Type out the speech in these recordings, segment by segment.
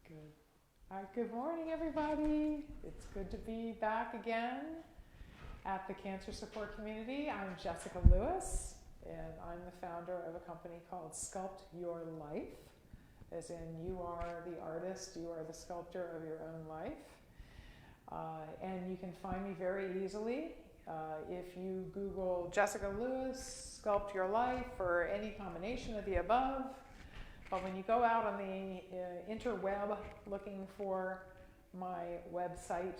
Good. All right, good morning, everybody. It's good to be back again at the Cancer Support Community. I'm Jessica Lewis, and I'm the founder of a company called Sculpt Your Life, as in you are the artist, you are the sculptor of your own life. And you can find me very easily if you Google Jessica Lewis, Sculpt Your Life, or any combination of the above. But when you go out on the interweb looking for my website,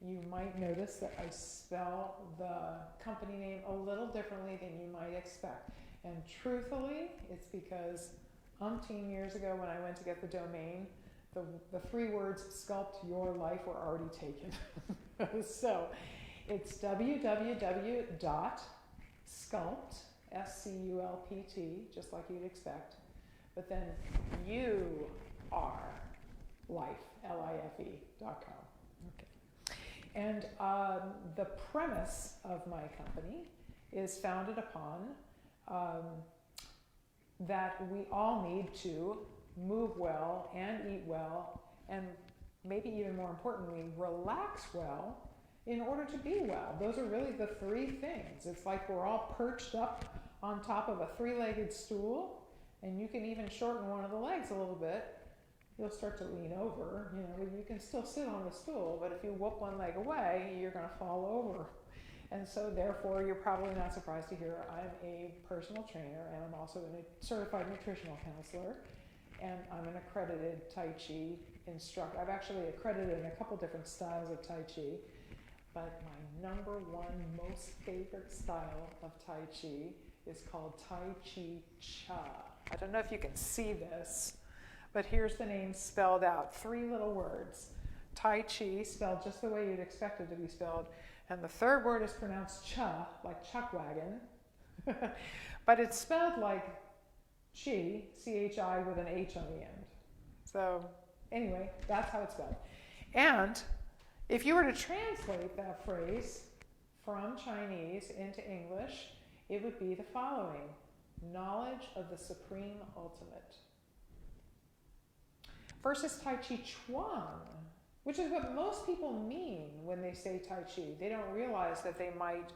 you might notice that I spell the company name a little differently than you might expect. And truthfully, it's because umpteen years ago when I went to get the domain, the three words Sculpt Your Life were already taken. So it's www.sculpt, S-C-U-L-P-T, just like you'd expect. But then you are life, L-I-F-E.com. Okay. And the premise of my company is founded upon that we all need to move well and eat well, and maybe even more importantly, relax well in order to be well. Those are really the three things. It's like we're all perched up on top of a three-legged stool, and you can even shorten one of the legs a little bit. You'll start to lean over, you can still sit on the stool, but if you whoop one leg away, you're gonna fall over. And so therefore, you're probably not surprised to hear I'm a personal trainer, and I'm also a certified nutritional counselor, and I'm an accredited Tai Chi instructor. I've actually accredited in a couple different styles of Tai Chi, but my number one most favorite style of Tai Chi is called Tai Chi Chih. I don't know if you can see this, but here's the name spelled out. Three little words. Tai Chi, spelled just the way you'd expect it to be spelled. And the third word is pronounced cha, like chuck wagon. But it's spelled like chi, C-H-I, with an H on the end. So anyway, that's how it's spelled. And if you were to translate that phrase from Chinese into English, it would be the following: knowledge of the supreme ultimate. Versus Tai Chi Chuan, which is what most people mean when they say Tai Chi. They don't realize that they might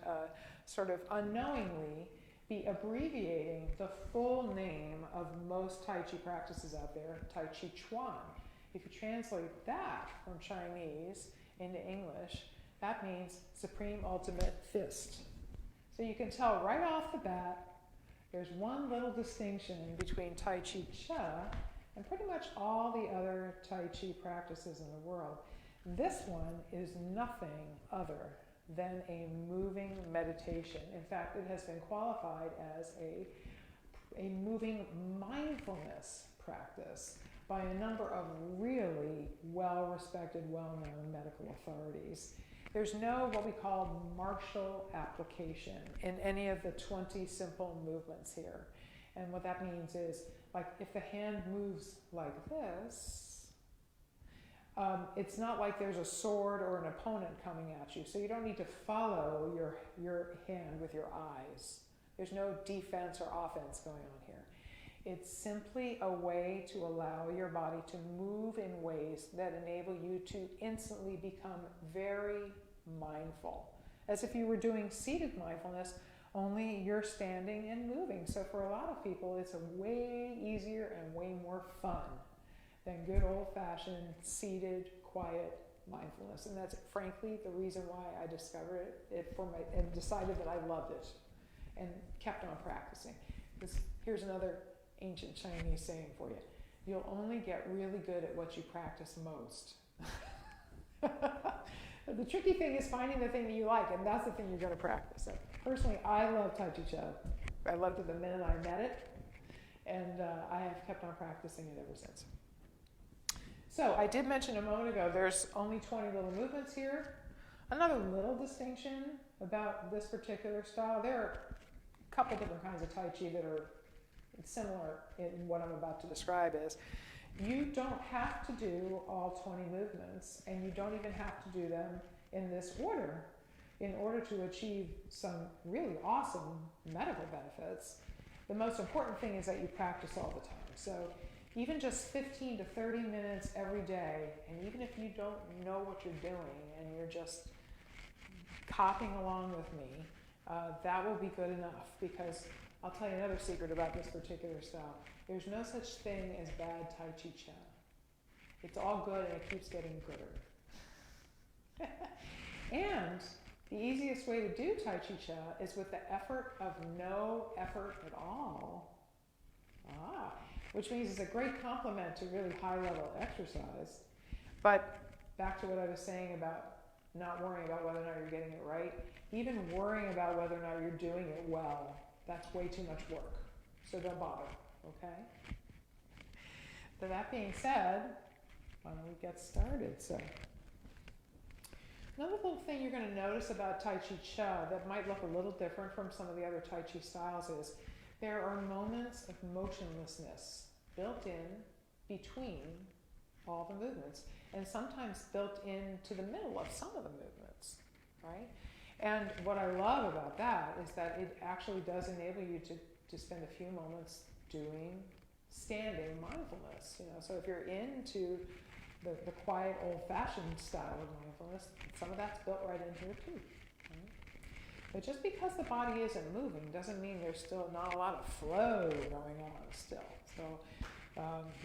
sort of unknowingly be abbreviating the full name of most Tai Chi practices out there, Tai Chi Chuan. If you translate that from Chinese into English, that means supreme ultimate fist. So you can tell right off the bat, there's one little distinction between Tai Chi Chih and pretty much all the other Tai Chi practices in the world. This one is nothing other than a moving meditation. In fact, it has been qualified as a moving mindfulness practice by a number of really well-respected, well-known medical authorities. There's no what we call martial application in any of the 20 simple movements here. And what that means is, like, if the hand moves like this, it's not like there's a sword or an opponent coming at you. So you don't need to follow your hand with your eyes. There's no defense or offense going on here. It's simply a way to allow your body to move in ways that enable you to instantly become very mindful, as if you were doing seated mindfulness, only you're standing and moving. So for a lot of people, it's a way easier and way more fun than good old-fashioned seated, quiet mindfulness. And that's frankly the reason why I discovered it and decided that I loved it and kept on practicing. Because here's another ancient Chinese saying for you: you'll only get really good at what you practice most. The tricky thing is finding the thing that you like, and that's the thing you're going to practice. So personally, I love Tai Chi Chih. I loved it the minute I met it, and I have kept on practicing it ever since. So I did mention a moment ago, there's only 20 little movements here. Another little distinction about this particular style: there are a couple different kinds of Tai Chi that are similar in what I'm about to describe. Is you don't have to do all 20 movements, and you don't even have to do them in this order in order to achieve some really awesome medical benefits. The most important thing is that you practice all the time. So even just 15 to 30 minutes every day, and even if you don't know what you're doing and you're just copying along with me, that will be good enough, because I'll tell you another secret about this particular style. There's no such thing as bad Tai Chi Cha. It's all good and it keeps getting gooder. And the easiest way to do Tai Chi Cha is with the effort of no effort at all. Which means it's a great complement to really high level exercise. But back to what I was saying about not worrying about whether or not you're getting it right, even worrying about whether or not you're doing it well, that's way too much work. So don't bother, okay? So that being said, why don't we get started? So, another little thing you're going to notice about Tai Chi Cha that might look a little different from some of the other Tai Chi styles is there are moments of motionlessness built in between all the movements, and sometimes built into the middle of some of the movements, right? And what I love about that is that it actually does enable you to spend a few moments doing standing mindfulness. So if you're into the quiet, old-fashioned style of mindfulness, some of that's built right in here too. Right? But just because the body isn't moving doesn't mean there's still not a lot of flow going on still. So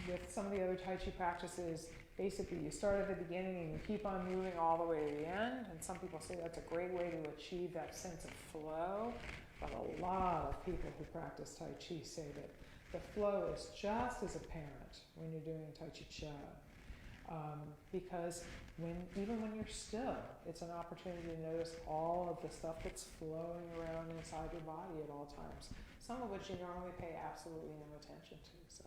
with some of the other Tai Chi practices, basically you start at the beginning and you keep on moving all the way to the end, and some people say that's a great way to achieve that sense of flow, but a lot of people who practice Tai Chi say that the flow is just as apparent when you're doing Tai Chi Cha, because even when you're still, it's an opportunity to notice all of the stuff that's flowing around inside your body at all times, some of which you normally pay absolutely no attention to. So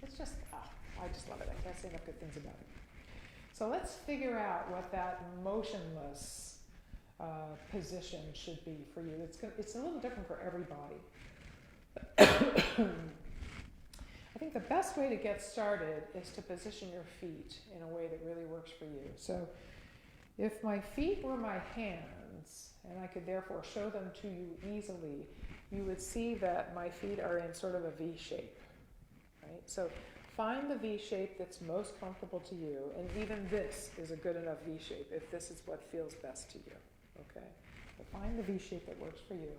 it's just, I just love it. I can't say enough good things about it. So let's figure out what that motionless position should be for you. It's a little different for everybody. I think the best way to get started is to position your feet in a way that really works for you. So if my feet were my hands, and I could therefore show them to you easily, you would see that my feet are in sort of a V shape, right? So find the V shape that's most comfortable to you, and even this is a good enough V shape if this is what feels best to you, okay? But find the V shape that works for you,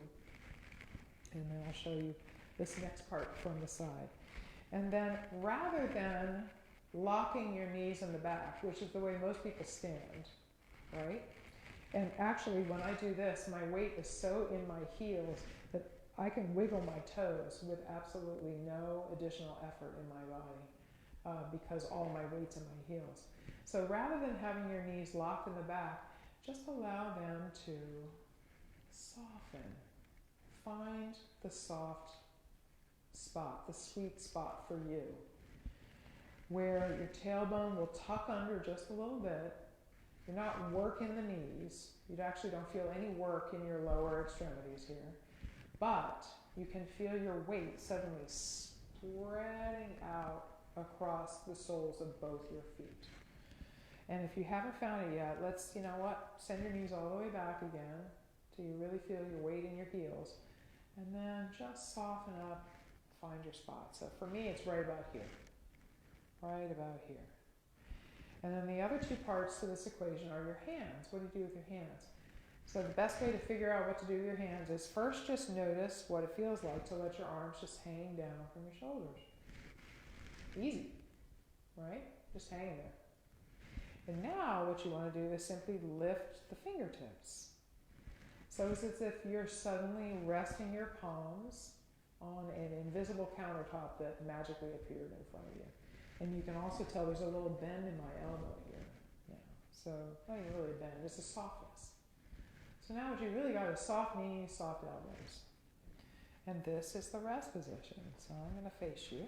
and then I'll show you this next part from the side. And then rather than locking your knees in the back, which is the way most people stand, right? And actually when I do this, my weight is so in my heels that I can wiggle my toes with absolutely no additional effort in my body because all my weight's in my heels. So rather than having your knees locked in the back, just allow them to soften. Find the soft spot, the sweet spot for you, where your tailbone will tuck under just a little bit. You're not working the knees. You actually don't feel any work in your lower extremities here. But you can feel your weight suddenly spreading out across the soles of both your feet. And if you haven't found it yet, send your knees all the way back again till you really feel your weight in your heels. And then just soften up, find your spot. So for me, it's right about here. Right about here. And then the other two parts to this equation are your hands. What do you do with your hands? So the best way to figure out what to do with your hands is first just notice what it feels like to let your arms just hang down from your shoulders. Easy, right? Just hanging there. And now what you want to do is simply lift the fingertips. So it's as if you're suddenly resting your palms on an invisible countertop that magically appeared in front of you. And you can also tell there's a little bend in my elbow here now. So not even really a bend, it's a softness. So now what you really got is soft knees, soft elbows. And this is the rest position. So I'm going to face you.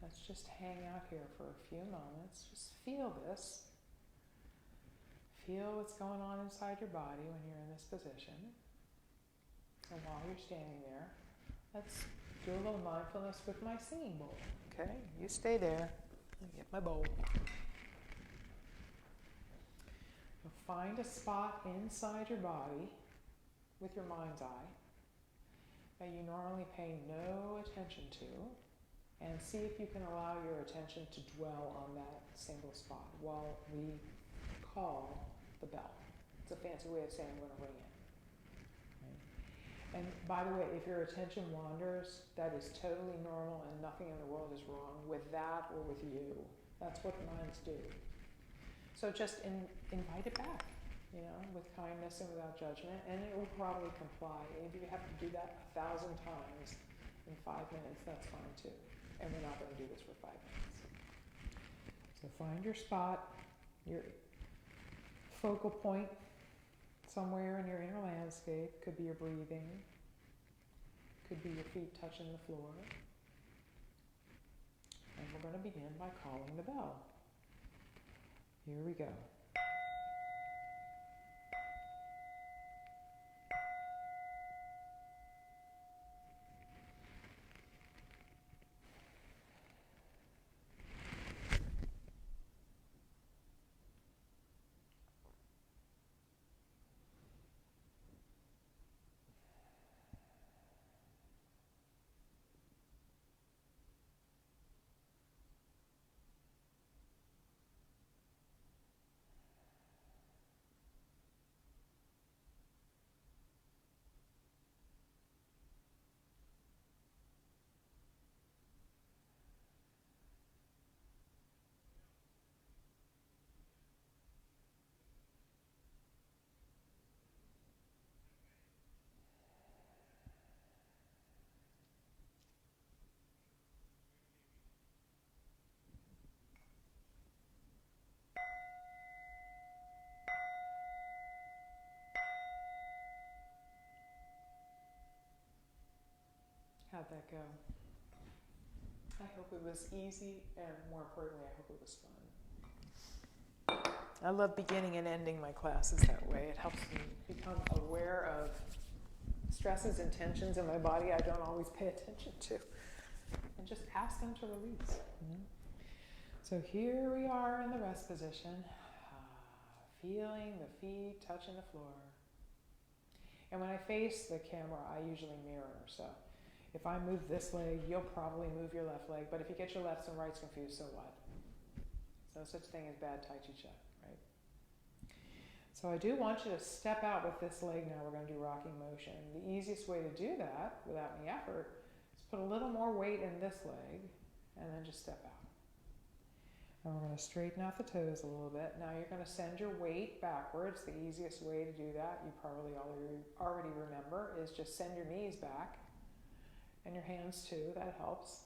Let's just hang out here for a few moments. Just feel this. Feel what's going on inside your body when you're in this position. And while you're standing there, let's do a little mindfulness with my singing bowl. Okay, you stay there. Let me get my bowl. Find a spot inside your body with your mind's eye that you normally pay no attention to. And see if you can allow your attention to dwell on that single spot while we call the bell. It's a fancy way of saying I'm going to ring it. Right? And by the way, if your attention wanders, that is totally normal and nothing in the world is wrong with that or with you. That's what minds do. So just invite it back, with kindness and without judgment, and it will probably comply. And if you have to do that 1,000 times in 5 minutes, that's fine too. And we're not going to do this for 5 minutes. So find your spot, your focal point somewhere in your inner landscape. Could be your breathing, could be your feet touching the floor. And we're going to begin by calling the bell. Here we go. How'd that go? I hope it was easy, and more importantly, I hope it was fun. I love beginning and ending my classes that way. It helps me become aware of stresses and tensions in my body I don't always pay attention to, and just ask them to release. So here we are in the rest position, feeling the feet touching the floor. And when I face the camera, I usually mirror, so if I move this leg, you'll probably move your left leg, but if you get your lefts and rights confused, so what? No such thing as bad Tai Chi Chuck, right? So I do want you to step out with this leg now. We're going to do rocking motion. The easiest way to do that, without any effort, is put a little more weight in this leg, and then just step out. And we're going to straighten out the toes a little bit. Now you're going to send your weight backwards. The easiest way to do that, you probably already remember, is just send your knees back. And your hands too, that helps.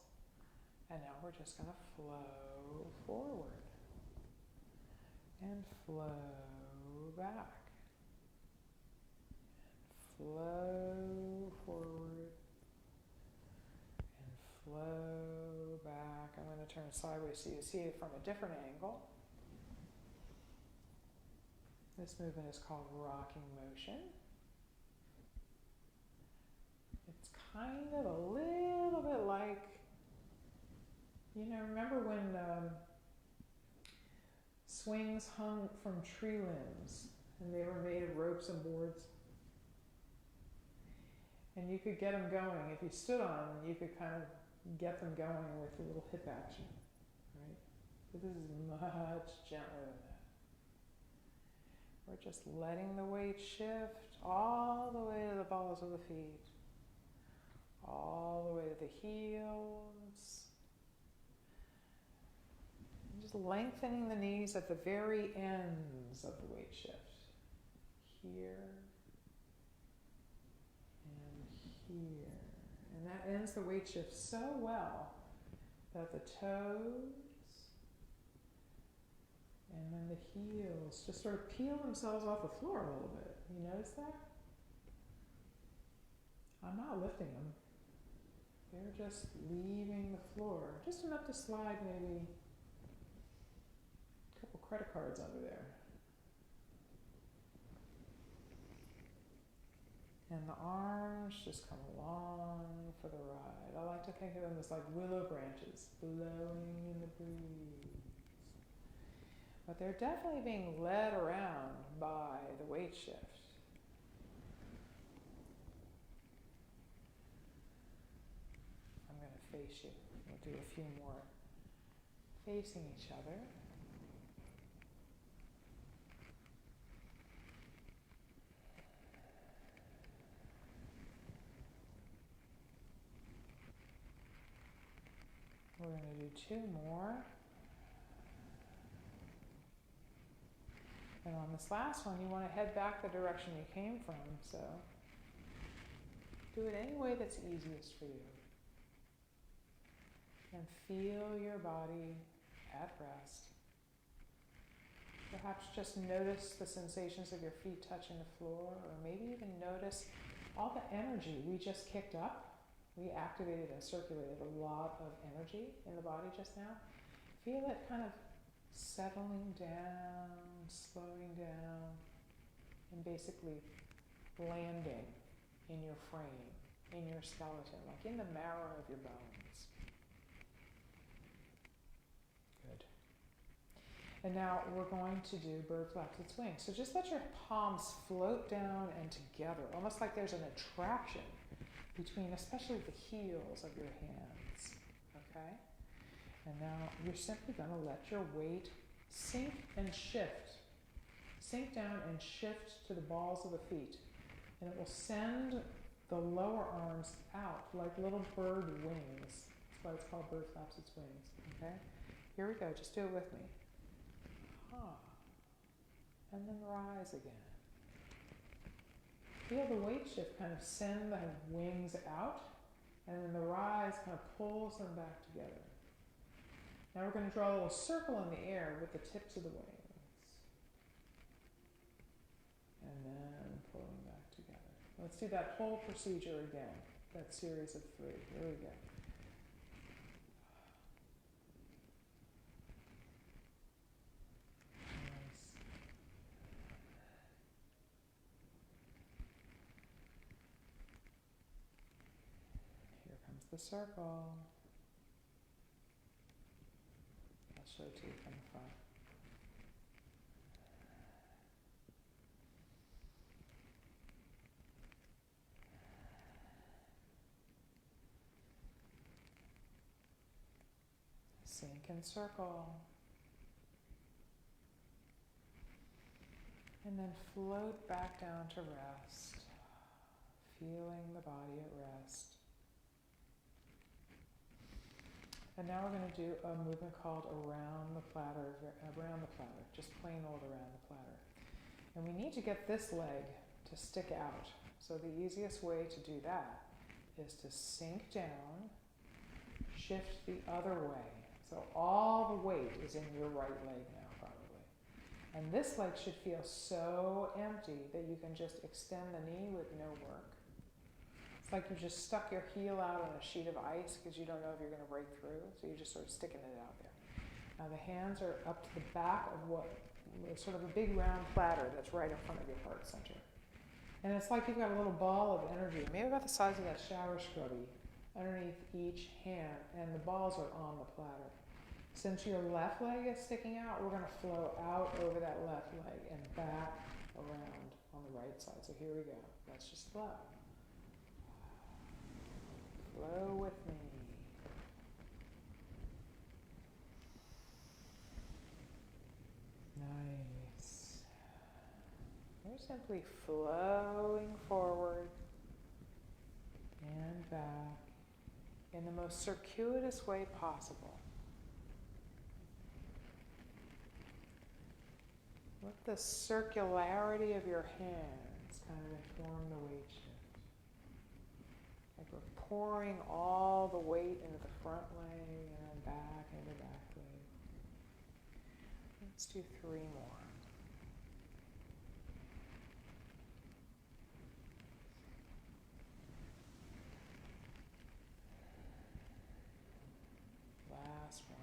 And now we're just going to flow forward. And flow back. And flow forward. And flow back. I'm going to turn sideways so you see it from a different angle. This movement is called rocking motion. It's kind of a little bit like, remember when swings hung from tree limbs and they were made of ropes and boards? And you could get them going. If you stood on them, you could kind of get them going with a little hip action, right? But this is much gentler than that. We're just letting the weight shift all the way to the balls of the feet. All the way to the heels. And just lengthening the knees at the very ends of the weight shift. Here and here. And that ends the weight shift so well that the toes and then the heels just sort of peel themselves off the floor a little bit. You notice that? I'm not lifting them. They're just leaving the floor, just enough to slide maybe a couple credit cards under there. And the arms just come along for the ride. I like to think of them as like willow branches blowing in the breeze. But they're definitely being led around by the weight shift. I'm going to face you. We'll do a few more facing each other. We're going to do 2 more. And on this last one, you want to head back the direction you came from, so do it any way that's easiest for you. And feel your body at rest. Perhaps just notice the sensations of your feet touching the floor, or maybe even notice all the energy we just kicked up. We activated and circulated a lot of energy in the body just now. Feel it kind of settling down, slowing down, and basically landing in your frame, in your skeleton, like in the marrow of your bones. Good. And now we're going to do bird flaps its wings. So just let your palms float down and together, almost like there's an attraction between especially the heels of your hands, okay? And now you're simply going to let your weight sink and shift. Sink down and shift to the balls of the feet. And it will send the lower arms out like little bird wings. That's why it's called bird flaps its wings, okay? Here we go, just do it with me. And then rise again. Feel the weight shift kind of send the wings out, and then the rise kind of pulls them back together. Now we're going to draw a little circle in the air with the tips of the wings. And then pulling back together. Let's do that whole procedure again, that series of 3. Here we go. The circle. I'll show it to you from the front. Sink and circle. And then float back down to rest, feeling the body at rest. And now we're going to do a movement called around the platter, just plain old around the platter. And we need to get this leg to stick out. So the easiest way to do that is to sink down, shift the other way. So all the weight is in your right leg now, probably. And this leg should feel so empty that you can just extend the knee with no work. It's like you just stuck your heel out on a sheet of ice because you don't know if you're going to break through, so you're just sort of sticking it out there. Now the hands are up to the back of what is sort of a big round platter that's right in front of your heart center. And it's like you've got a little ball of energy, maybe about the size of that shower scrubby, underneath each hand, and the balls are on the platter. Since your left leg is sticking out, we're going to flow out over that left leg and back around on the right side. So here we go. Let's just flow. Flow with me. Nice. We're simply flowing forward and back in the most circuitous way possible. Let the circularity of your hands kind of inform the weight shift. Like we're pouring all the weight into the front leg and then back into the back leg. Let's do 3 more. Last one.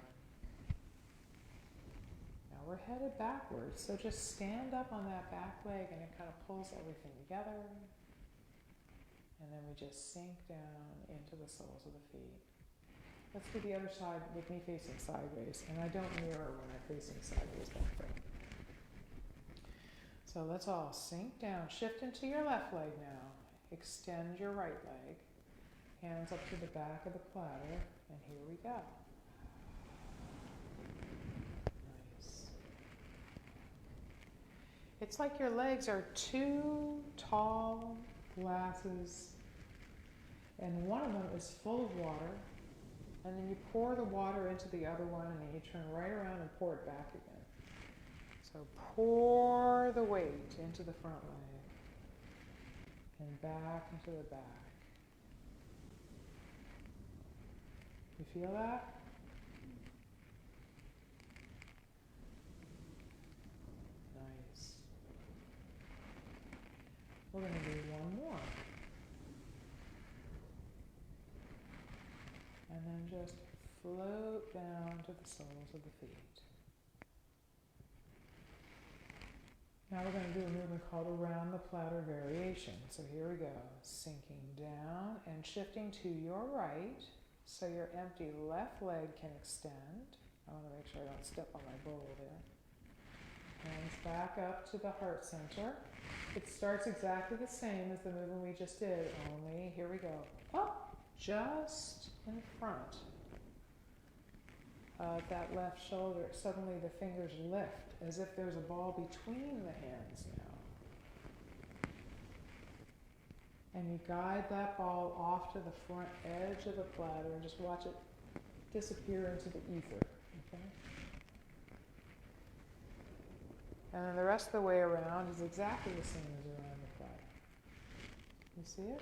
Now we're headed backwards, so just stand up on that back leg and it kind of pulls everything together. And then we just sink down into the soles of the feet. Let's do the other side with me facing sideways. And I don't mirror when I'm facing sideways that way. So let's all sink down. Shift into your left leg now. Extend your right leg. Hands up to the back of the platter. And here we go. Nice. It's like your legs are two tall glasses, and one of them is full of water, and then you pour the water into the other one, and then you turn right around and pour it back again. So pour the weight into the front leg and back into the back. You feel that? Nice. We're going to do one more. And then just float down to the soles of the feet. Now we're going to do a movement called around the platter variation. So here we go. Sinking down and shifting to your right so your empty left leg can extend. I want to make sure I don't step on my bowl there. Hands back up to the heart center. It starts exactly the same as the movement we just did, only here we go. Up, just in front of that left shoulder. Suddenly the fingers lift as if there's a ball between the hands now. And you guide that ball off to the front edge of the platter and just watch it disappear into the ether. Okay? And then the rest of the way around is exactly the same as around the platter. You see it?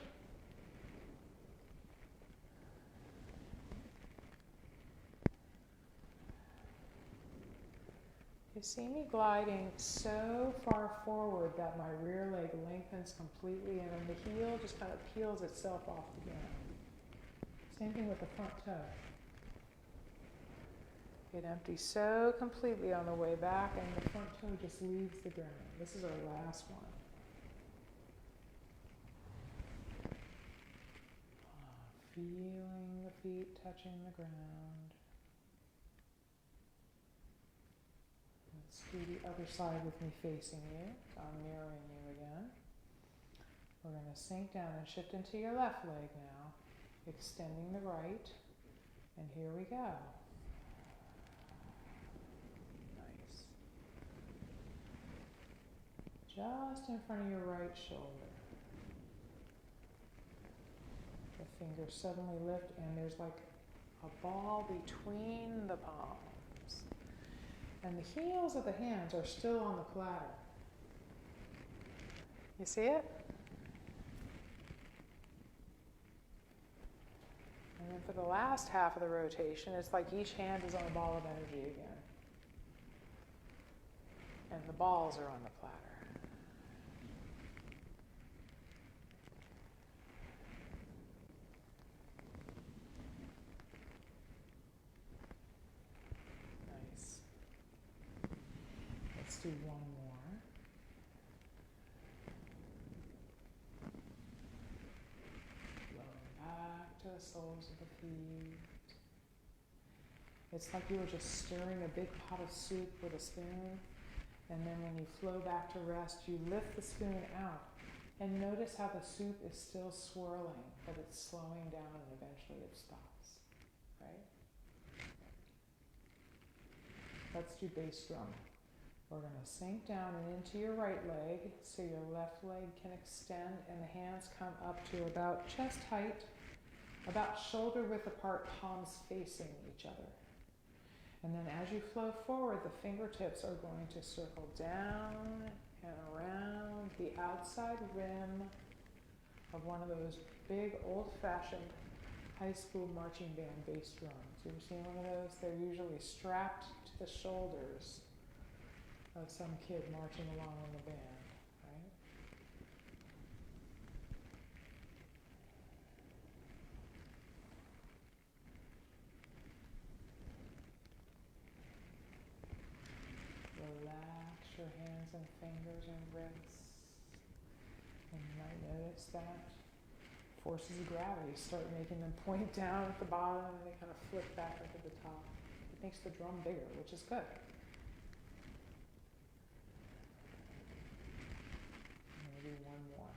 You see me gliding so far forward that my rear leg lengthens completely and then the heel just kind of peels itself off the ground. Same thing with the front toe. It empties so completely on the way back and the front toe just leaves the ground. This is our last one. Feeling the feet touching the ground. Let's do the other side with me facing you. I'm mirroring you again. We're going to sink down and shift into your left leg now, extending the right. And here we go. Nice. Just in front of your right shoulder. The fingers suddenly lift and there's like a ball between the palms. And the heels of the hands are still on the platter. You see it? And then for the last half of the rotation, it's like each hand is on a ball of energy again. And the balls are on the platter. Nice. Let's do one more. Back to the soles of the feet. It's like you were just stirring a big pot of soup with a spoon, and then when you flow back to rest, you lift the spoon out, and notice how the soup is still swirling, but it's slowing down and eventually it stops, right? Let's do bass drum. We're going to sink down and into your right leg so your left leg can extend and the hands come up to about chest height, about shoulder width apart, palms facing each other. And then as you flow forward, the fingertips are going to circle down and around the outside rim of one of those big old-fashioned high school marching band bass drums. You ever seen one of those? They're usually strapped to the shoulders of some kid marching along in the band, right? Relax your hands and fingers and wrists. And you might notice that forces of gravity start making them point down at the bottom and they kind of flip back up at the top. It makes the drum bigger, which is good. Do one more.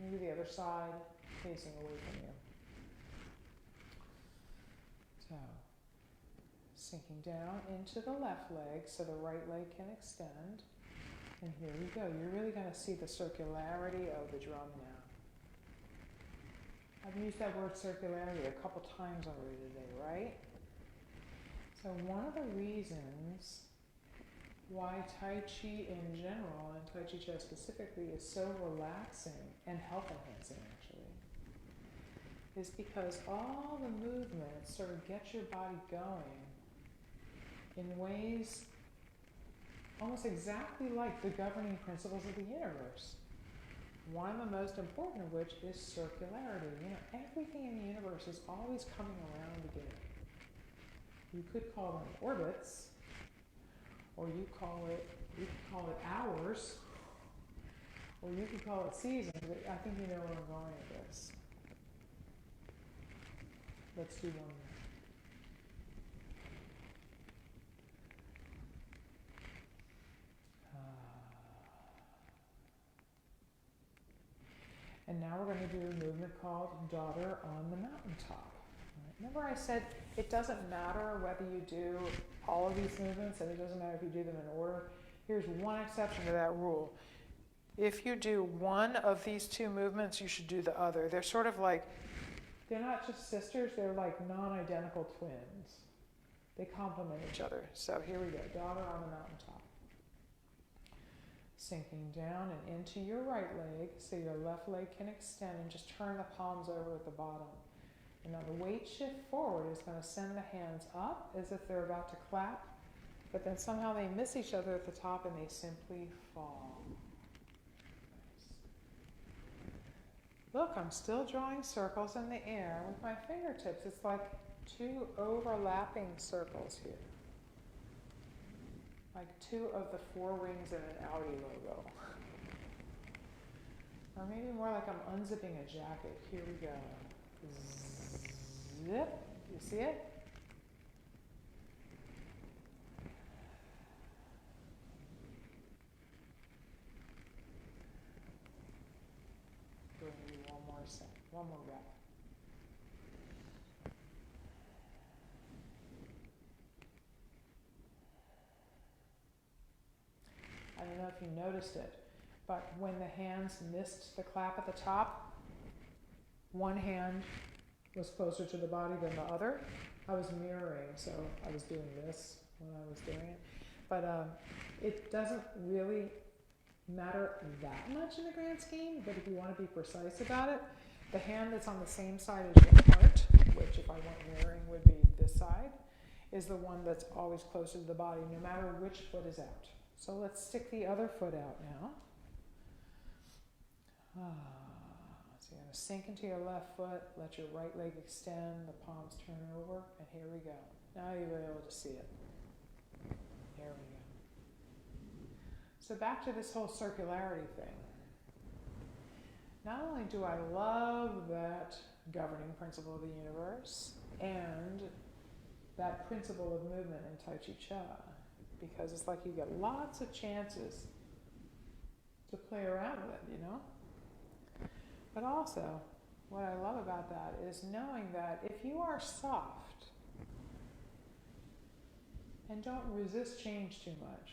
Maybe the other side facing away from you. So, sinking down into the left leg so the right leg can extend. And here we go. You're really going to see the circularity of the drum now. I've used that word circularity a couple times already today, right? So one of the reasons why Tai Chi in general, and Tai Chi Chuan specifically, is so relaxing and health enhancing actually, is because all the movements sort of get your body going in ways almost exactly like the governing principles of the universe. One of the most important of which is circularity. You know, everything in the universe is always coming around again. You could call them orbits, or you could call it hours, or you could call it seasons, but I think you know where I'm going with this. Let's do one more. And now we're going to do a movement called Daughter on the Mountaintop. Remember I said it doesn't matter whether you do all of these movements, and it doesn't matter if you do them in order. Here's one exception to that rule. If you do one of these two movements, you should do the other. They're sort of like, they're not just sisters, they're like non-identical twins. They complement each other. So here we go, Daughter on the Mountaintop. Sinking down and into your right leg so your left leg can extend, and just turn the palms over at the bottom. And now the weight shift forward is going to send the hands up as if they're about to clap, but then somehow they miss each other at the top and they simply fall. Nice. Look, I'm still drawing circles in the air with my fingertips. It's like two overlapping circles here. Like two of the four rings in an Audi logo. Or maybe more like I'm unzipping a jacket. Here we go. Zip. You see it? We're going to do one more set, one more rep. I don't know if you noticed it, but when the hands missed the clap at the top, one hand was closer to the body than the other. I was mirroring, so I was doing this when I was doing it. But it doesn't really matter that much in the grand scheme, but if you want to be precise about it, the hand that's on the same side as your heart, which if I weren't mirroring would be this side, is the one that's always closer to the body, no matter which foot is out. So let's stick the other foot out now. So you're going to sink into your left foot, let your right leg extend, the palms turn over, and here we go. Now you'll be able to see it. Here we go. So back to this whole circularity thing. Not only do I love that governing principle of the universe and that principle of movement in Tai Chi Chuan, because it's like you get lots of chances to play around with it, you know? But also, what I love about that is knowing that if you are soft and don't resist change too much,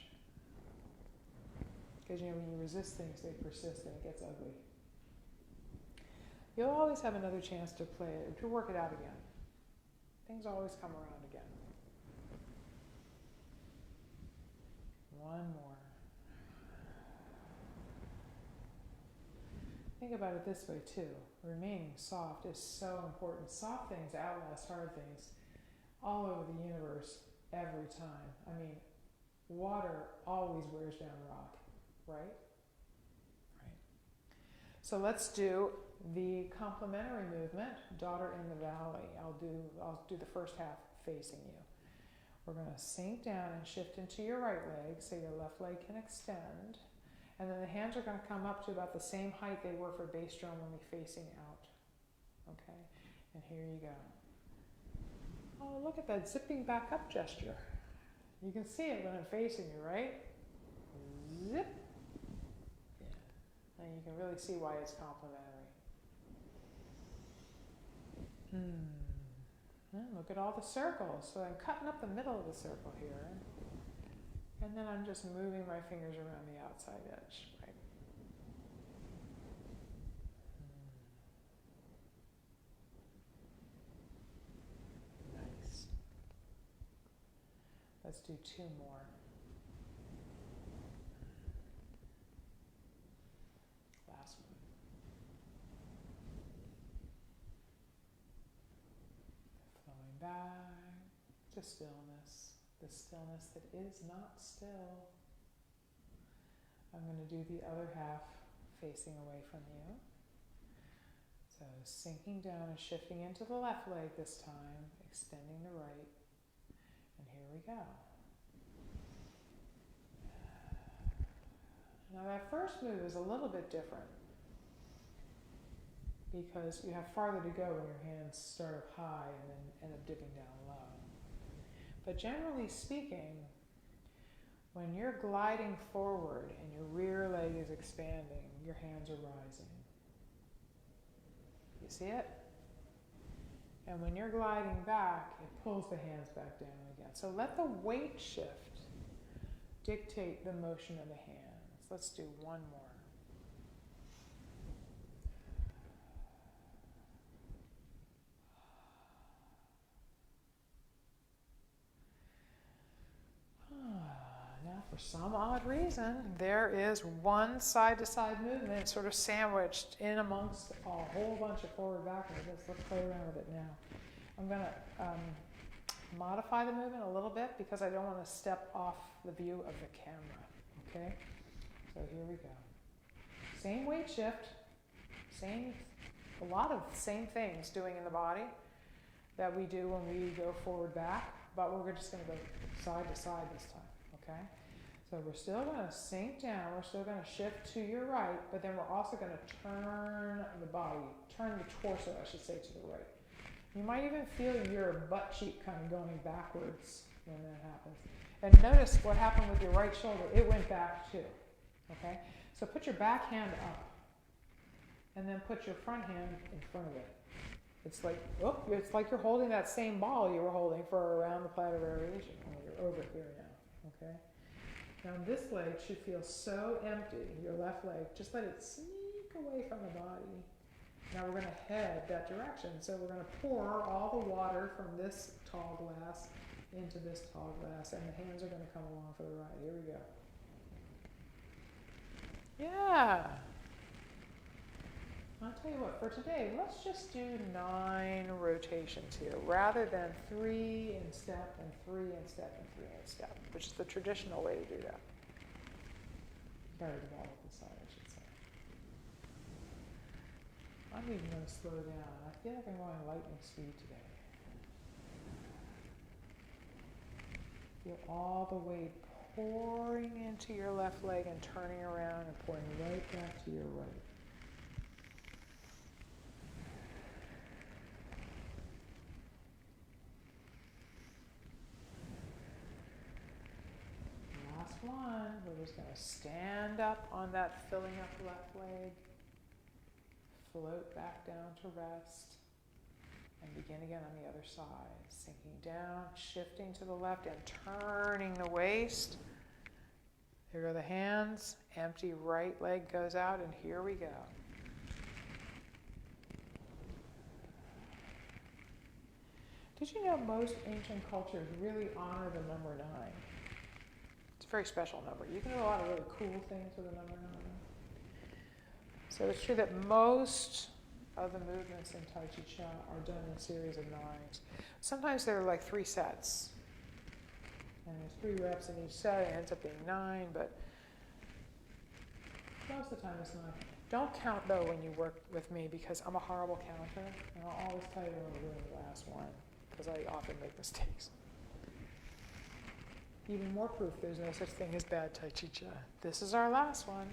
because you know when you resist things, they persist and it gets ugly. You'll always have another chance to play it, to work it out again. Things always come around again. One more. Think about it this way too. Remaining soft is so important. Soft things outlast hard things all over the universe every time. I mean, water always wears down rock, right? Right. So let's do the complementary movement, Daughter in the Valley. I'll do the first half facing you. We're going to sink down and shift into your right leg so your left leg can extend. And then the hands are going to come up to about the same height they were for bass drum when we're facing out. Okay? And here you go. Oh, look at that zipping back up gesture. You can see it when I'm facing you, right? Zip. Yeah. And you can really see why it's complementary. Look at all the circles. So I'm cutting up the middle of the circle here. And then I'm just moving my fingers around the outside edge, right? Nice. Let's do 2 more. Last one. Flowing back to stillness, the stillness that is not still. I'm going to do the other half facing away from you. So sinking down and shifting into the left leg this time, extending the right. And here we go. Now that first move is a little bit different because you have farther to go when your hands start up high and then end up dipping down low. But generally speaking, when you're gliding forward and your rear leg is expanding, your hands are rising. You see it? And when you're gliding back, it pulls the hands back down again. So let the weight shift dictate the motion of the hands. Let's do 1 more. Now, for some odd reason, there is one side-to-side movement sort of sandwiched in amongst a whole bunch of forward-backward. Let's play around with it now. I'm going to modify the movement a little bit because I don't want to step off the view of the camera. Okay? So here we go. Same weight shift, a lot of same things doing in the body that we do when we go forward-back, but we're just going to go side-to-side this time. Okay, so we're still going to sink down, we're still going to shift to your right, but then we're also going to turn the body, turn the torso, I should say, to the right. You might even feel your butt cheek kind of going backwards when that happens. And notice what happened with your right shoulder, it went back too. Okay, so put your back hand up, and then put your front hand in front of it. It's like you're holding that same ball you were holding for around the platter variation. You're over here now. Okay. Now this leg should feel so empty, your left leg. Just let it sneak away from the body. Now we're going to head that direction. So we're going to pour all the water from this tall glass into this tall glass, and the hands are going to come along for the ride. Here we go. Yeah. I'll tell you what, for today, let's just do 9 rotations here, rather than 3 in step and 3 in step and 3 in step, which is the traditional way to do that. Very developed side, I should say. I'm even going to slow down. I feel like I'm going lightning speed today. Feel all the weight pouring into your left leg and turning around and pouring right back to your right. Last one, we're just going to stand up on that filling up left leg, float back down to rest, and begin again on the other side. Sinking down, shifting to the left, and turning the waist. There go the hands. Empty right leg goes out, and here we go. Did you know most ancient cultures really honor the number 9? It's a very special number. You can do a lot of really cool things with the number 9. So it's true that most of the movements in Tai Chi Chuan are done in a series of 9s. Sometimes they're like 3 sets. And there's 3 reps in each set. It ends up being 9, but most of the time it's 9. Don't count, though, when you work with me, because I'm a horrible counter. And I'll always tell you when we're doing the last one, because I often make mistakes. Even more proof there's no such thing as bad Tai Chi Chuan. This is our last one.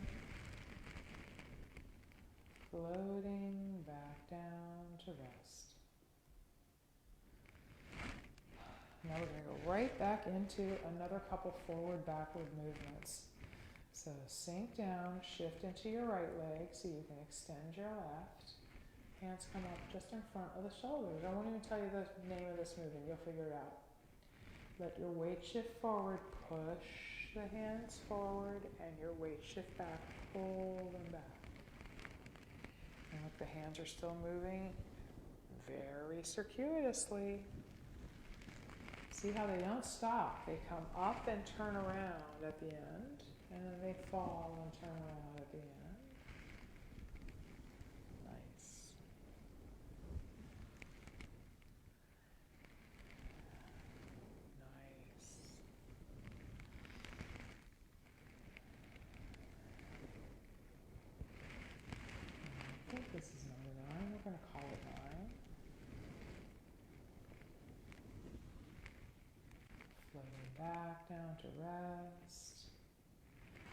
Floating back down to rest. Now we're going to go right back into another couple forward-backward movements. So sink down, shift into your right leg so you can extend your left. Hands come up just in front of the shoulders. I won't even tell you the name of this movement. You'll figure it out. Let your weight shift forward. Push the hands forward and your weight shift back. Pull them back. And look, the hands are still moving very circuitously. See how they don't stop. They come up and turn around at the end, and then they fall and turn around at the end. Nice. Nice. I think this is number 9. We're going to call it 9. Floating back down to rest.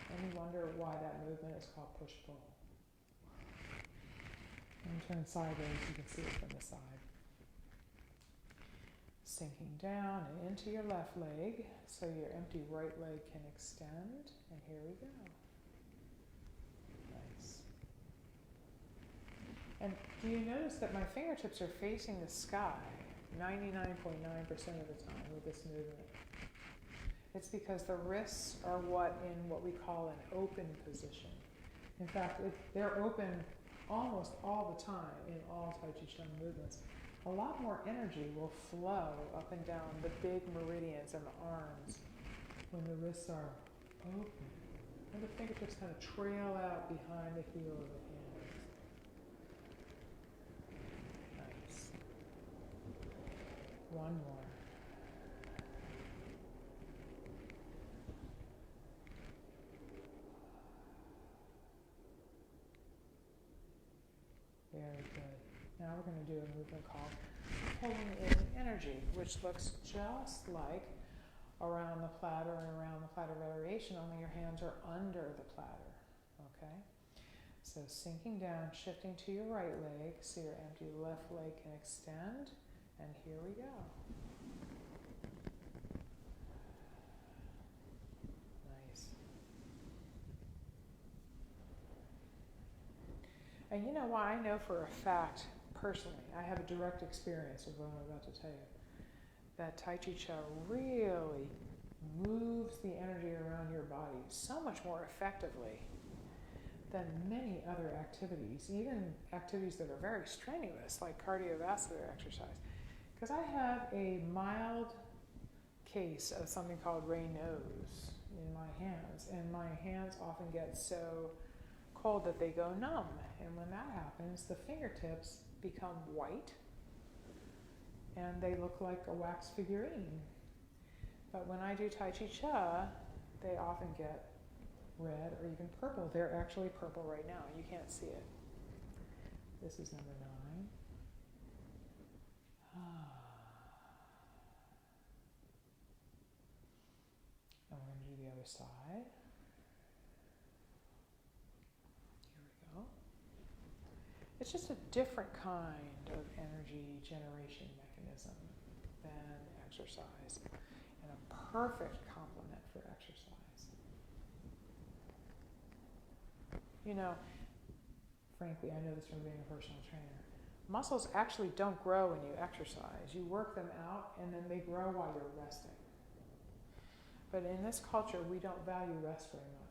And you wonder why that movement is called push-pull. When you turn sideways, you can see it from the side. Sinking down and into your left leg, so your empty right leg can extend. And here we go. Nice. And do you notice that my fingertips are facing the sky 99.9% of the time with this movement? It's because the wrists are in what we call an open position. In fact, they're open almost all the time in all Tai Chi Chuan movements. A lot more energy will flow up and down the big meridians and the arms when the wrists are open. And the fingertips kind of trail out behind the heel of the hands. Nice. One more. Very good. Now we're going to do a movement called pulling in energy, which looks just like around the platter and around the platter variation, only your hands are under the platter. Okay? So sinking down, shifting to your right leg, so your empty left leg can extend, and here we go. And you know why? I know for a fact, personally, I have a direct experience of what I'm about to tell you, that Tai Chi Chuan really moves the energy around your body so much more effectively than many other activities, even activities that are very strenuous, like cardiovascular exercise. Because I have a mild case of something called Raynaud's in my hands, and my hands often get so cold that they go numb. And when that happens, the fingertips become white and they look like a wax figurine. But when I do Tai Chi Chuan, they often get red or even purple. They're actually purple right now. You can't see it. This is number 9. And we're going to do the other side. It's just a different kind of energy generation mechanism than exercise, and a perfect complement for exercise. You know, frankly, I know this from being a personal trainer. Muscles actually don't grow when you exercise. You work them out, and then they grow while you're resting. But in this culture, we don't value rest very much.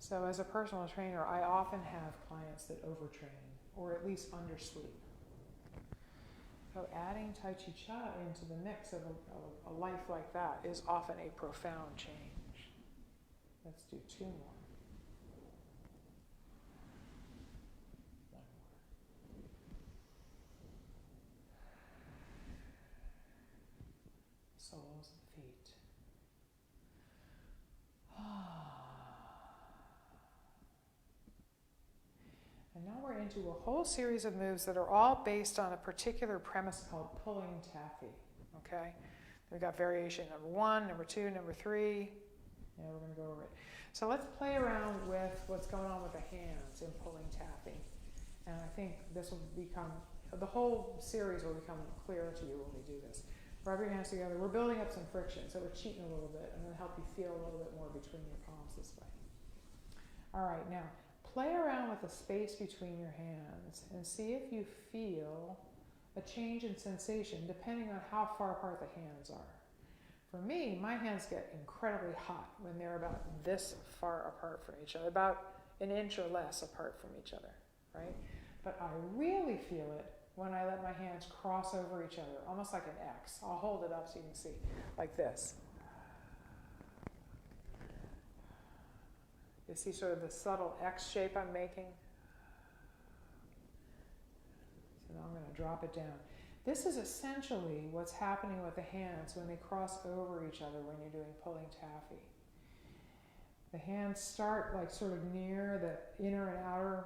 So as a personal trainer, I often have clients that overtrain, or at least undersleep. So adding Tai Chi Chuan into the mix of a life like that is often a profound change. Let's do 2 more. 1 more. Soles and feet. And now we're into a whole series of moves that are all based on a particular premise called pulling taffy, okay? We've got variation number 1, number 2, number 3. Yeah, we're going to go over it. So let's play around with what's going on with the hands in pulling taffy. And I think this will become, the whole series will become clearer to you when we do this. Rub your hands together. We're building up some friction, so we're cheating a little bit. I'm going to help you feel a little bit more between your palms this way. All right, now, play around with the space between your hands and see if you feel a change in sensation depending on how far apart the hands are. For me, my hands get incredibly hot when they're about this far apart from each other, about an inch or less apart from each other, right? But I really feel it when I let my hands cross over each other, almost like an X. I'll hold it up so you can see, like this. You see sort of the subtle X shape I'm making? So now I'm going to drop it down. This is essentially what's happening with the hands when they cross over each other when you're doing pulling taffy. The hands start like sort of near the inner and outer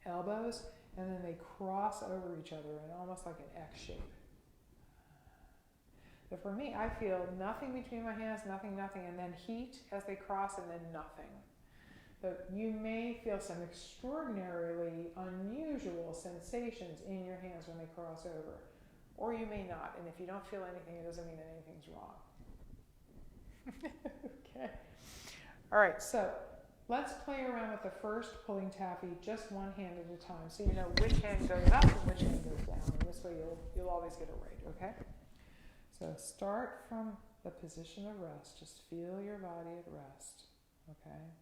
elbows, and then they cross over each other in almost like an X shape. But for me, I feel nothing between my hands, nothing, and then heat as they cross, and then nothing. But you may feel some extraordinarily unusual sensations in your hands when they cross over. Or you may not, and if you don't feel anything, it doesn't mean that anything's wrong. Okay. All right, so let's play around with the first pulling taffy just one hand at a time, so you know which hand goes up and which hand goes down. And this way you'll always get it right, okay? So start from the position of rest. Just feel your body at rest, okay?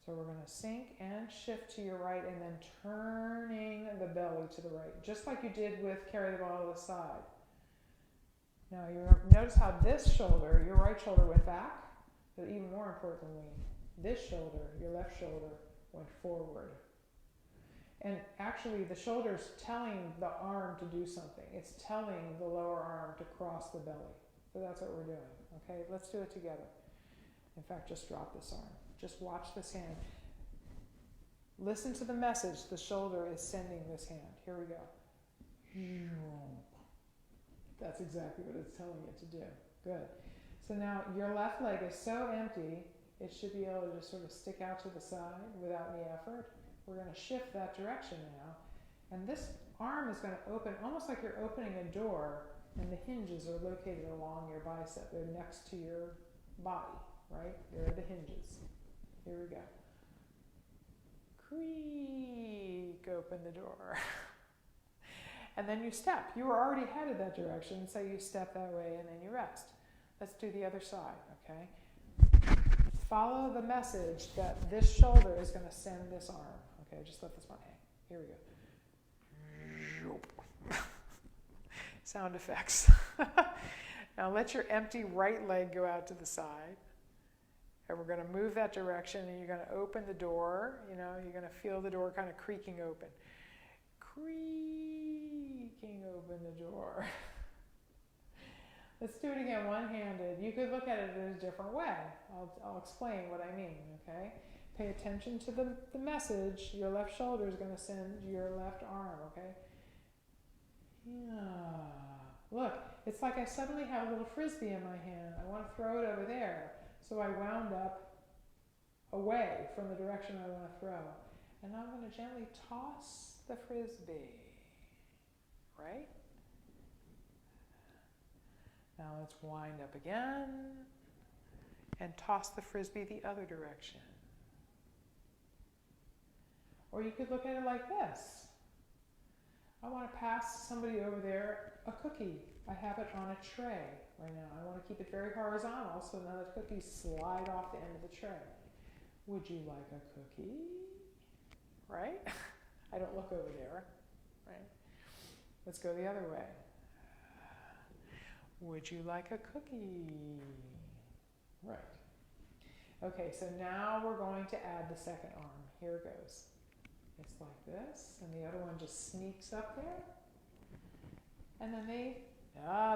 So we're going to sink and shift to your right, and then turning the belly to the right, just like you did with carry the ball to the side. Now you notice how this shoulder, your right shoulder, went back, but even more importantly, this shoulder, your left shoulder, went forward. And actually the shoulder's telling the arm to do something. It's telling the lower arm to cross the belly. So that's what we're doing, okay? Let's do it together. In fact, just drop this arm. Just watch this hand. Listen to the message the shoulder is sending this hand. Here we go. That's exactly what it's telling it to do. Good. So now your left leg is so empty, it should be able to just sort of stick out to the side without any effort. We're going to shift that direction now. And this arm is going to open almost like you're opening a door, and the hinges are located along your bicep. They're next to your body, right? There are the hinges. Here we go. Creak, open the door. And then you step. You were already headed that direction, so you step that way and then you rest. Let's do the other side, okay? Follow the message that this shoulder is going to send this arm. Okay, just let this one hang. Here we go. Sound effects. Now let your empty right leg go out to the side. And we're going to move that direction, and you're going to open the door. You know, you're going to feel the door kind of creaking open. Creaking open the door. Let's do it again, one-handed. You could look at it in a different way. I'll explain what I mean, okay? Pay attention to the message your left shoulder is going to send your left arm, okay? Yeah. Look, it's like I suddenly have a little frisbee in my hand. I want to throw it over there. So I wound up away from the direction I want to throw. And I'm going to gently toss the frisbee, right? Now let's wind up again and toss the frisbee the other direction. Or you could look at it like this. I want to pass somebody over there a cookie. I have it on a tray right now. I want to keep it very horizontal so none of the cookies slide off the end of the tray. Would you like a cookie? Right? I don't look over there. Right? Let's go the other way. Would you like a cookie? Right. Okay, so now we're going to add the second arm. Here it goes. It's like this, and the other one just sneaks up there. And then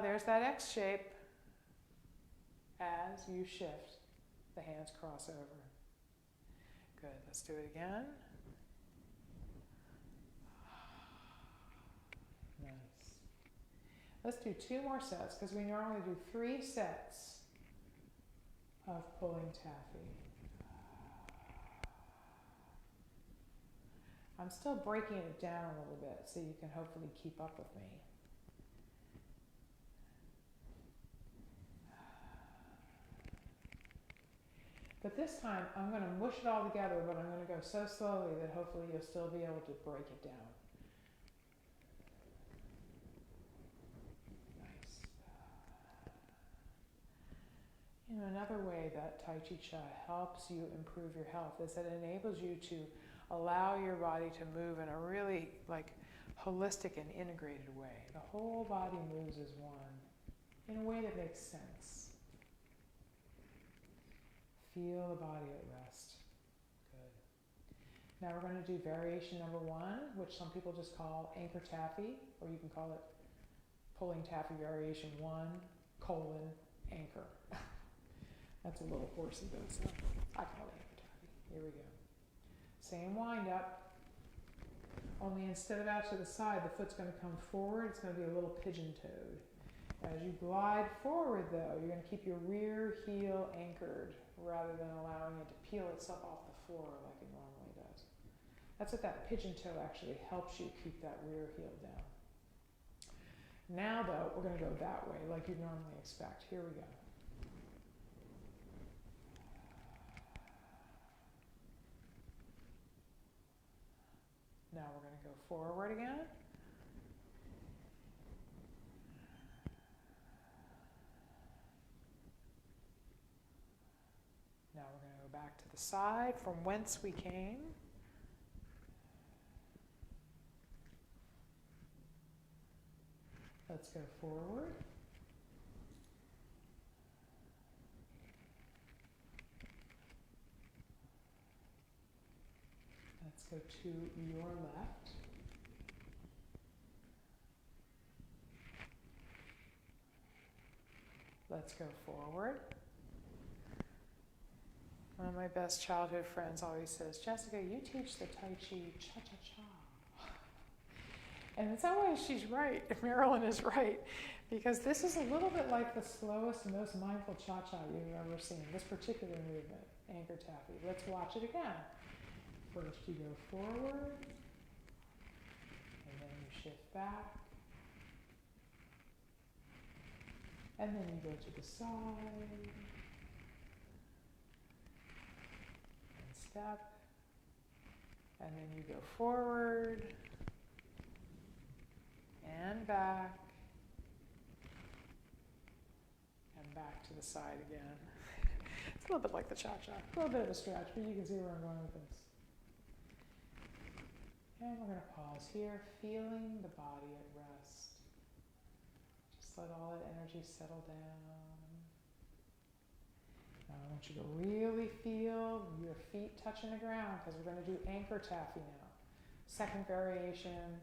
there's that X shape. As you shift, the hands cross over. Good, let's do it again. Nice. Let's do 2 more sets, because we normally do 3 sets of pulling taffy. I'm still breaking it down a little bit so you can hopefully keep up with me. The But this time, I'm going to mush it all together, but I'm going to go so slowly that hopefully you'll still be able to break it down. Nice. Another way that Tai Chi Chih helps you improve your health is that it enables you to allow your body to move in a really holistic and integrated way. The whole body moves as one in a way that makes sense. Feel the body at rest. Good. Now we're going to do variation number 1, which some people just call anchor taffy, or you can call it pulling taffy variation 1, anchor. That's a little horsey, but it's not. I call it anchor taffy. Here we go. Same wind up, only instead of out to the side, the foot's going to come forward. It's going to be a little pigeon-toed. As you glide forward, though, you're going to keep your rear heel anchored rather than allowing it to peel itself off the floor like it normally does. That's what that pigeon toe actually helps you keep that rear heel down. Now, though, we're going to go that way like you'd normally expect. Here we go. Now we're going to go forward again. Now we're going to go back to the side from whence we came. Let's go forward. Let's go to your left. Let's go forward. One of my best childhood friends always says, Jessica, you teach the Tai Chi cha-cha-cha. And in some ways she's right. Marilyn is right. Because this is a little bit like the slowest and most mindful cha-cha you've ever seen. This particular movement, anchor taffy. Let's watch it again. First you go forward, and then you shift back, and then you go to the side, and step, and then you go forward, and back to the side again. It's a little bit like the cha-cha, a little bit of a stretch, but you can see where I'm going with this. And we're going to pause here, feeling the body at rest. Just let all that energy settle down. Now I want you to really feel your feet touching the ground because we're going to do anchor taffy now. Second variation,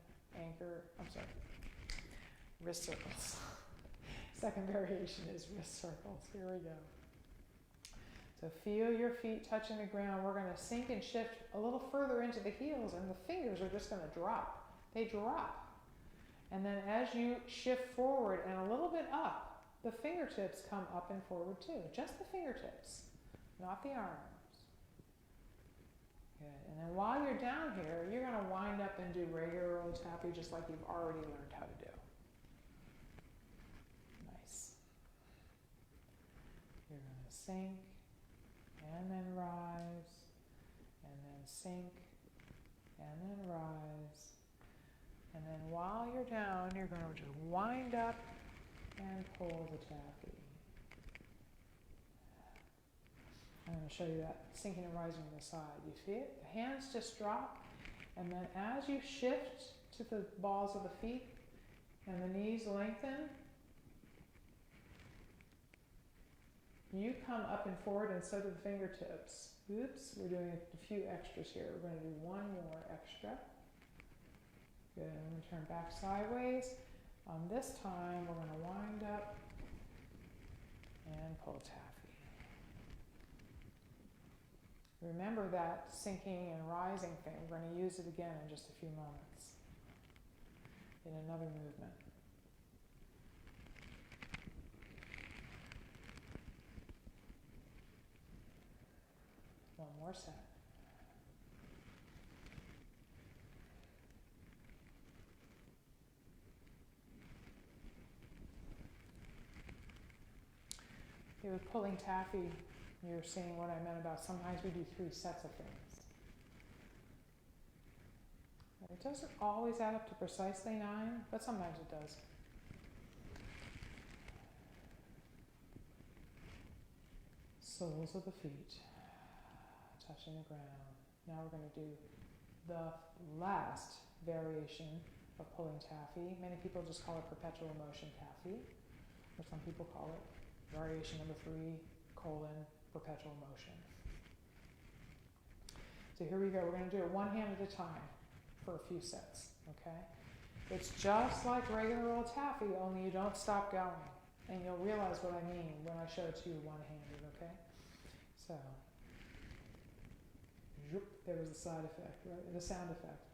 wrist circles. Second variation is wrist circles. Here we go. So feel your feet touching the ground. We're going to sink and shift a little further into the heels, and the fingers are just going to drop. They drop. And then as you shift forward and a little bit up, the fingertips come up and forward too. Just the fingertips, not the arms. Good. And then while you're down here, you're going to wind up and do regular old taffy just like you've already learned how to do. Nice. You're going to sink. And then rise, and then sink, and then rise. And then while you're down, you're going to just wind up and pull the taffy. I'm going to show you that sinking and rising to the side. You see it? The hands just drop, and then as you shift to the balls of the feet, and the knees lengthen, you come up and forward, and so do the fingertips. Oops, we're doing a few extras here. We're going to do one more extra. Good, I'm going to turn back sideways. This time, we're going to wind up and pull taffy. Remember that sinking and rising thing. We're going to use it again in just a few moments in another movement. One more set. With pulling taffy, You're seeing what I meant about sometimes we do 3 sets of things. It doesn't always add up to precisely 9, but sometimes it does. Soles of the feet touching the ground. Now we're going to do the last variation of pulling Taffy. Many people just call it Perpetual motion Taffy, or some people call it variation number 3, Perpetual motion. So here we go. We're going to do it one hand at a time for a few sets, okay? It's just like regular old Taffy, only you don't stop going. And you'll realize what I mean when I show it to you one-handed, okay? So, there was the side effect, right? The sound effect.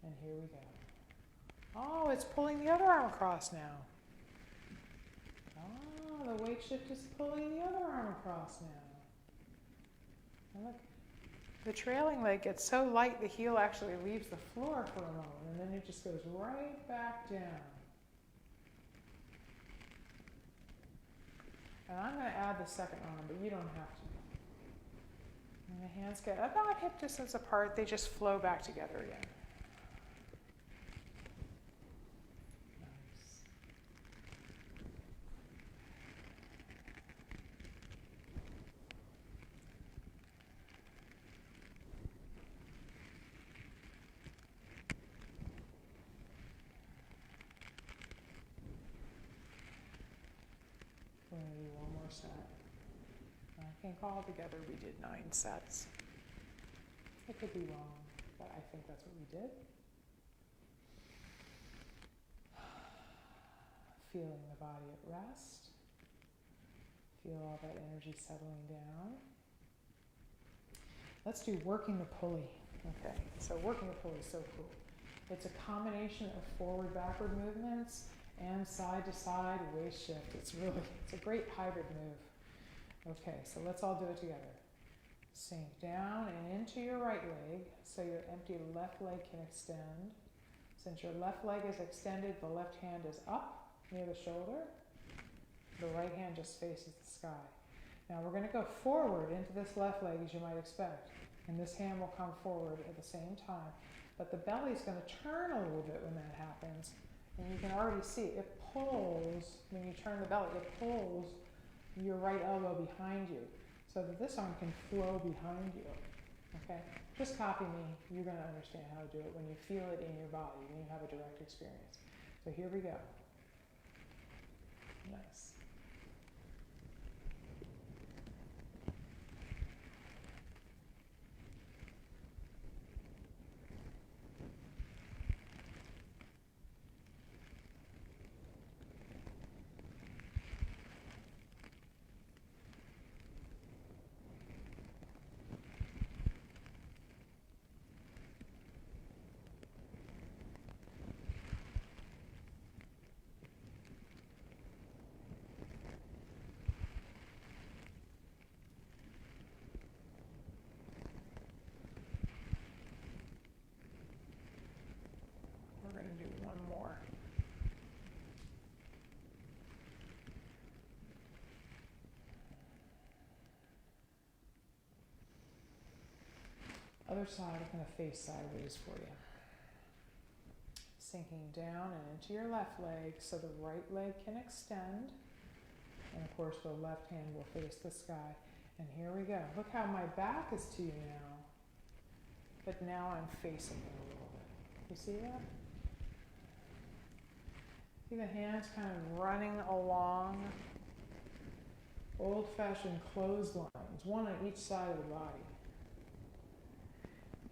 And here we go. Oh, it's pulling the other arm across now. Oh, the weight shift is pulling the other arm across now. And look, the trailing leg gets so light the heel actually leaves the floor for a moment, and then it just goes right back down. And I'm going to add the second arm, but you don't have to. And the hands get about hip distance apart, they just flow back together again. Nice. We're going to do one more set. I think altogether we did 9 sets. I could be wrong, but I think that's what we did. Feeling the body at rest. Feel all that energy settling down. Let's do working the pulley. Okay, so working the pulley is so cool. It's a combination of forward-backward movements and side-to-side waist shift. It's a great hybrid move. Okay, so let's all do it together. Sink down and into your right leg so your empty left leg can extend. Since your left leg is extended, the left hand is up near the shoulder. The right hand just faces the sky. Now we're going to go forward into this left leg as you might expect. And this hand will come forward at the same time. But the belly is going to turn a little bit when that happens. And you can already see it pulls, when you turn the belly, it pulls your right elbow behind you so that this arm can flow behind you. Okay? Just copy me. You're going to understand how to do it when you feel it in your body, when you have a direct experience. So here we go. Nice. We're going to do one more. Other side, I'm going to face sideways for you. Sinking down and into your left leg so the right leg can extend. And of course the left hand will face the sky. And here we go. Look how my back is to you now. But now I'm facing you a little bit. You see that? See the hands kind of running along old-fashioned clotheslines, one on each side of the body.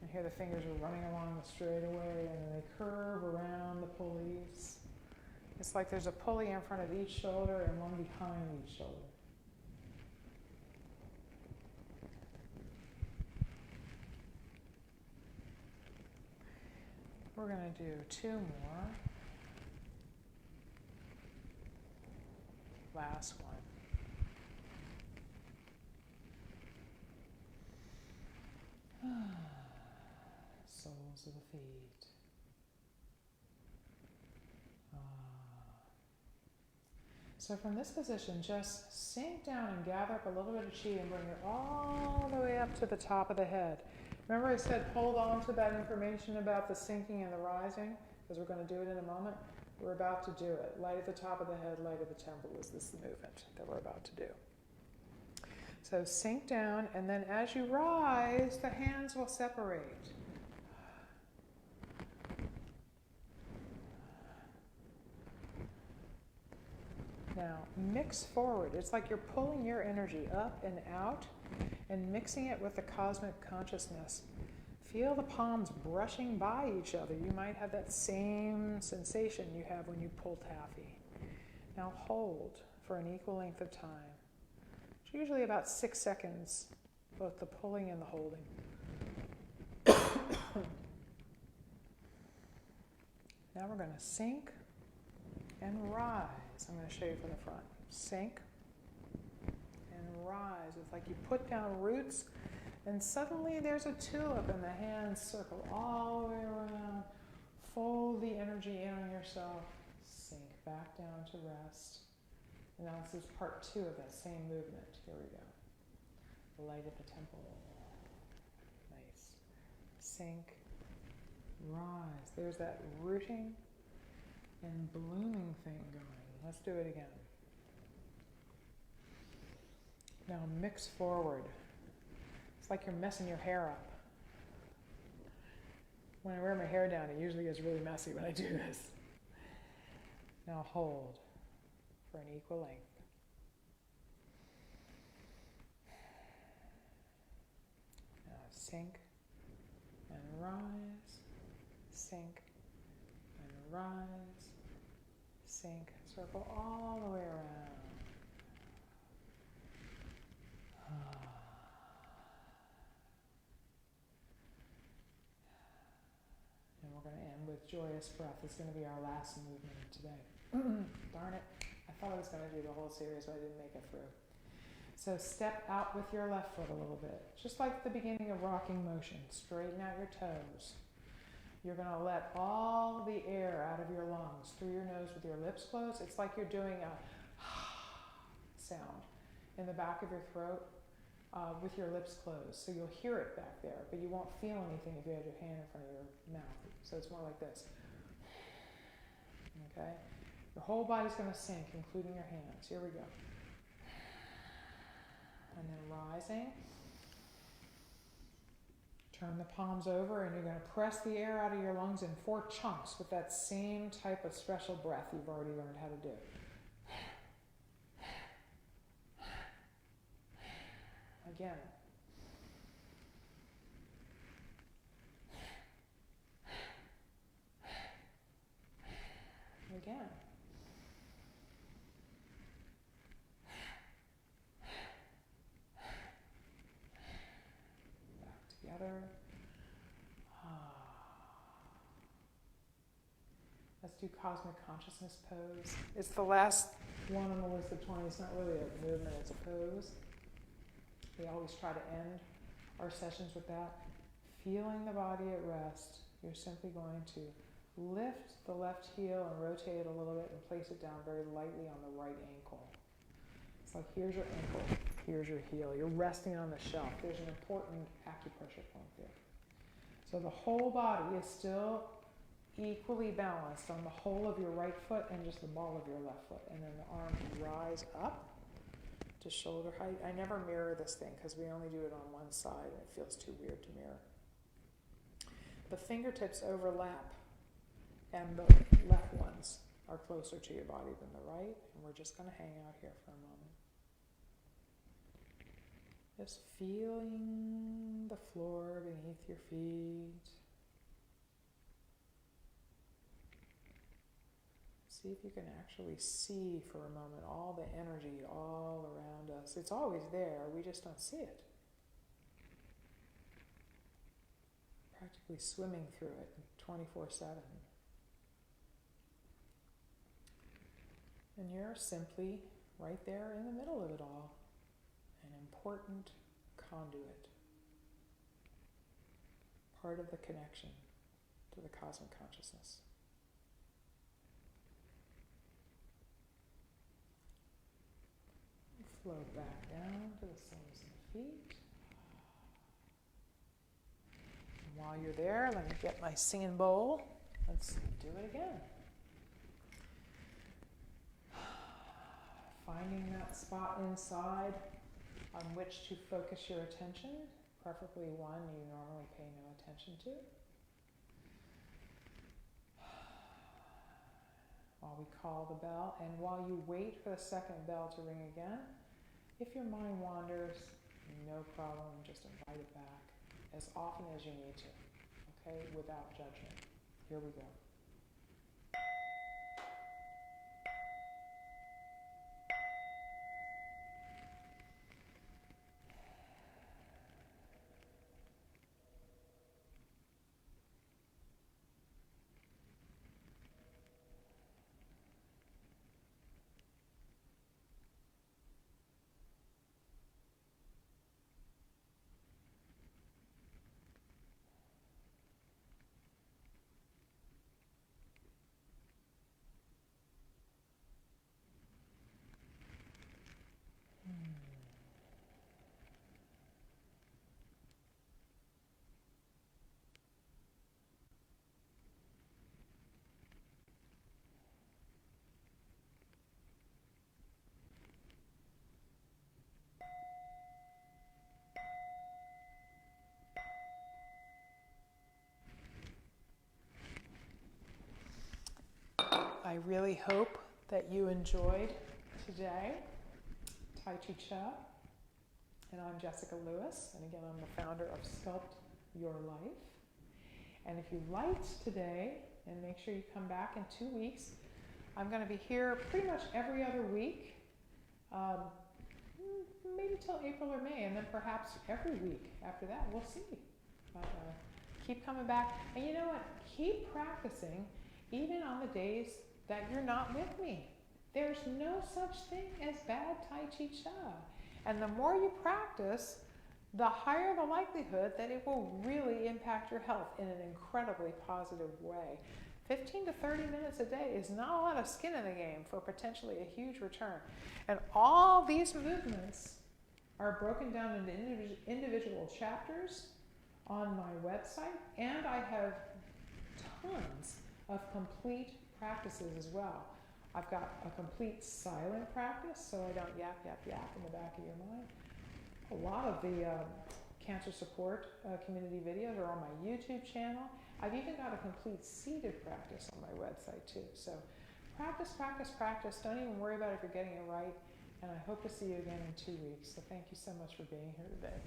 And here the fingers are running along the straightaway and then they curve around the pulleys. It's like there's a pulley in front of each shoulder and one behind each shoulder. We're going to do 2 more. Last one. Soles of the feet. So from this position, just sink down and gather up a little bit of chi and bring it all the way up to the top of the head. Remember I said hold on to that information about the sinking and the rising, because we're going to do it in a moment. We're about to do it. Light at the top of the head, light at the temple is this movement that we're about to do. So sink down, and then as you rise, the hands will separate. Now, mix forward. It's like you're pulling your energy up and out and mixing it with the cosmic consciousness. Feel the palms brushing by each other. You might have that same sensation you have when you pull taffy. Now hold for an equal length of time. It's usually about 6 seconds, both the pulling and the holding. Now we're going to sink and rise. I'm going to show you from the front. Sink and rise. It's like you put down roots and suddenly there's a tulip and the hands circle all the way around. Fold the energy in on yourself. Sink back down to rest. And now this is part 2 of that same movement. Here we go. Light at the temple. Nice. Sink. Rise. There's that rooting and blooming thing going. Let's do it again. Now mix forward. It's like you're messing your hair up. When I wear my hair down, it usually gets really messy when I do this. Now hold for an equal length. Now sink and rise, sink and rise, sink, circle all the way around. And we're going to end with Joyous Breath. It's going to be our last movement today. Darn it. I thought I was going to do the whole series, but I didn't make it through. So step out with your left foot a little bit. Just like the beginning of rocking motion. Straighten out your toes. You're going to let all the air out of your lungs through your nose with your lips closed. It's like you're doing a sound in the back of your throat with your lips closed. So you'll hear it back there, but you won't feel anything if you have your hand in front of your mouth. So it's more like this. Okay? Your whole body's going to sink, including your hands. Here we go. And then rising. Turn the palms over and you're going to press the air out of your lungs in 4 chunks with that same type of special breath you've already learned how to do. Again. Again. Back together. Let's do Cosmic Consciousness pose. It's the last one on the list of 20. It's not really a movement, it's a pose. We always try to end our sessions with that. Feeling the body at rest, you're simply going to lift the left heel and rotate it a little bit and place it down very lightly on the right ankle. It's like here's your ankle, here's your heel. You're resting on the shelf. There's an important acupressure point there. So the whole body is still equally balanced on the whole of your right foot and just the ball of your left foot. And then the arms rise up to shoulder height. I never mirror this thing because we only do it on one side and it feels too weird to mirror. The fingertips overlap and the left ones are closer to your body than the right, and we're just going to hang out here for a moment. Just feeling the floor beneath your feet. See if you can actually see for a moment all the energy all around us. It's always there, we just don't see it. Practically swimming through it 24/7. And you're simply right there in the middle of it all, an important conduit, part of the connection to the cosmic consciousness. Float back down to the soles of the feet. And while you're there, let me get my singing bowl. Let's do it again. Finding that spot inside on which to focus your attention, preferably one you normally pay no attention to. While we call the bell, and while you wait for the second bell to ring again, if your mind wanders, no problem, just invite it back as often as you need to, okay, without judgment. Here we go. I really hope that you enjoyed today Tai Chi Chih, and I'm Jessica Lewis, and again I'm the founder of Sculpt Your Life. And if you liked today, and make sure you come back in 2 weeks, I'm going to be here pretty much every other week, maybe till April or May, and then perhaps every week after that, we'll see. Keep coming back, and you know what, keep practicing even on the days that you're not with me. There's no such thing as bad Tai Chi Chih. And the more you practice, the higher the likelihood that it will really impact your health in an incredibly positive way. 15 to 30 minutes a day is not a lot of skin in the game for potentially a huge return. And all these movements are broken down into individual chapters on my website, and I have tons of complete practices as well. I've got a complete silent practice, so I don't yap, yap, yap in the back of your mind. A lot of the cancer support community videos are on my YouTube channel. I've even got a complete seated practice on my website too. So practice, practice, practice. Don't even worry about if you're getting it right. And I hope to see you again in 2 weeks. So thank you so much for being here today.